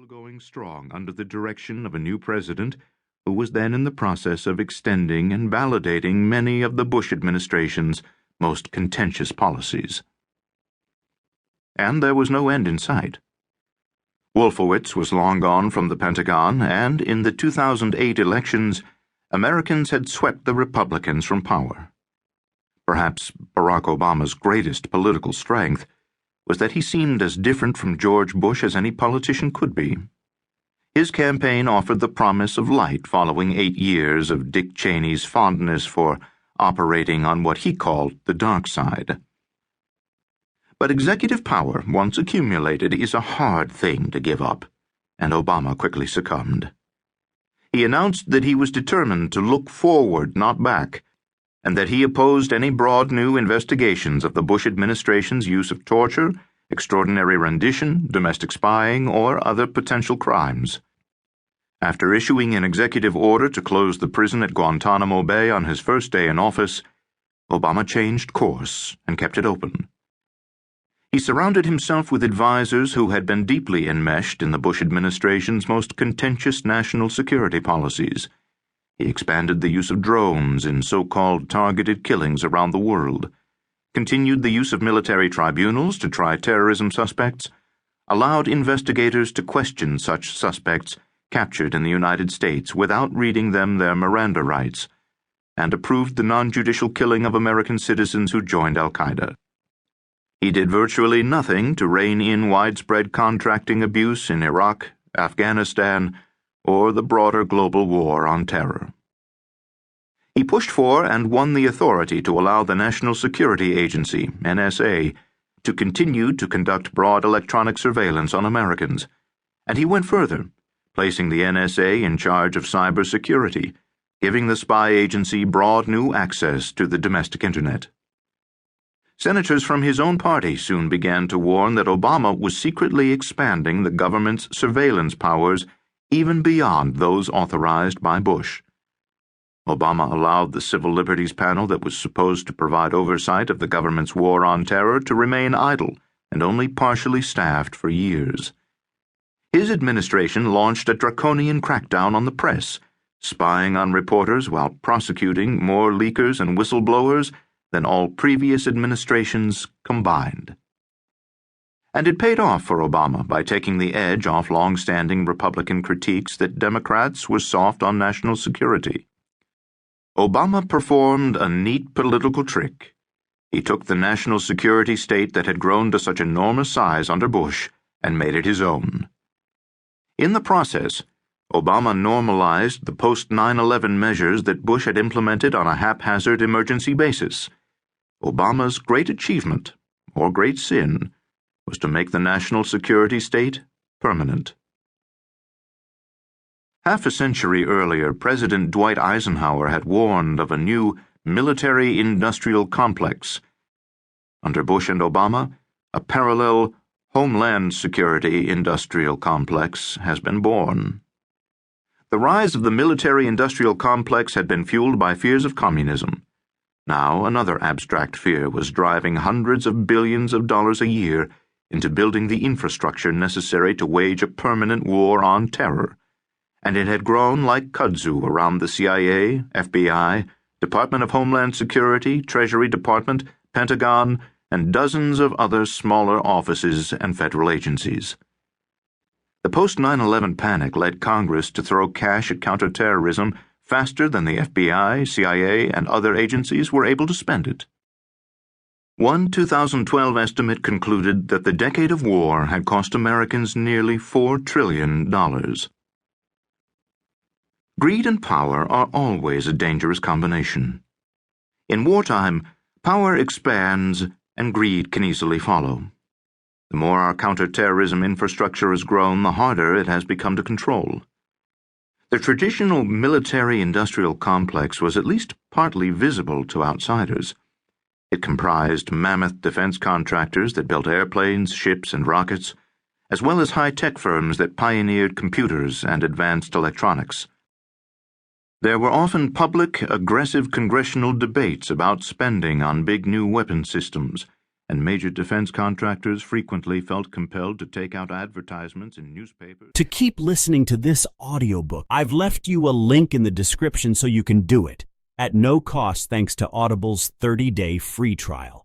still going strong under the direction of a new president who was then in the process of extending and validating many of the Bush administration's most contentious policies. And there was no end in sight. Wolfowitz was long gone from the Pentagon, and in the 2008 elections, Americans had swept the Republicans from power. Perhaps Barack Obama's greatest political strength was that he seemed as different from George Bush as any politician could be. His campaign offered the promise of light following 8 years of Dick Cheney's fondness for operating on what he called the dark side. But executive power, once accumulated, is a hard thing to give up, and Obama quickly succumbed. He announced that he was determined to look forward, not back, and that he opposed any broad new investigations of the Bush administration's use of torture, extraordinary rendition, domestic spying, or other potential crimes. After issuing an executive order to close the prison at Guantanamo Bay on his first day in office, Obama changed course and kept it open. He surrounded himself with advisers who had been deeply enmeshed in the Bush administration's most contentious national security policies. He expanded the use of drones in so-called targeted killings around the world, continued the use of military tribunals to try terrorism suspects, allowed investigators to question such suspects captured in the United States without reading them their Miranda rights, and approved the non-judicial killing of American citizens who joined al-Qaeda. He did virtually nothing to rein in widespread contracting abuse in Iraq, Afghanistan, or the broader global war on terror. He pushed for and won the authority to allow the National Security Agency, NSA, to continue to conduct broad electronic surveillance on Americans, and he went further, placing the NSA in charge of cybersecurity, giving the spy agency broad new access to the domestic internet. Senators from his own party soon began to warn that Obama was secretly expanding the government's surveillance powers even beyond those authorized by Bush. Obama allowed the Civil Liberties Panel that was supposed to provide oversight of the government's war on terror to remain idle and only partially staffed for years. His administration launched a draconian crackdown on the press, spying on reporters while prosecuting more leakers and whistleblowers than all previous administrations combined. And it paid off for Obama by taking the edge off long-standing Republican critiques that Democrats were soft on national security. Obama performed a neat political trick. He took the national security state that had grown to such enormous size under Bush and made it his own. In the process, Obama normalized the post-9/11 measures that Bush had implemented on a haphazard emergency basis. Obama's great achievement, or great sin, was to make the national security state permanent. Half a century earlier, President Dwight Eisenhower had warned of a new military-industrial complex. Under Bush and Obama, a parallel Homeland Security industrial complex has been born. The rise of the military-industrial complex had been fueled by fears of communism. Now another abstract fear was driving hundreds of billions of dollars a year into building the infrastructure necessary to wage a permanent war on terror, and it had grown like kudzu around the CIA, FBI, Department of Homeland Security, Treasury Department, Pentagon, and dozens of other smaller offices and federal agencies. The post-9/11 panic led Congress to throw cash at counterterrorism faster than the FBI, CIA, and other agencies were able to spend it. One 2012 estimate concluded that the decade of war had cost Americans nearly $4 trillion. Greed and power are always a dangerous combination. In wartime, power expands and greed can easily follow. The more our counterterrorism infrastructure has grown, the harder it has become to control. The traditional military-industrial complex was at least partly visible to outsiders. It comprised mammoth defense contractors that built airplanes, ships, and rockets, as well as high-tech firms that pioneered computers and advanced electronics. There were often public, aggressive congressional debates about spending on big new weapon systems, and major defense contractors frequently felt compelled to take out advertisements in newspapers. To keep listening to this audiobook, I've left you a link in the description so you can do it at no cost thanks to Audible's 30-day free trial.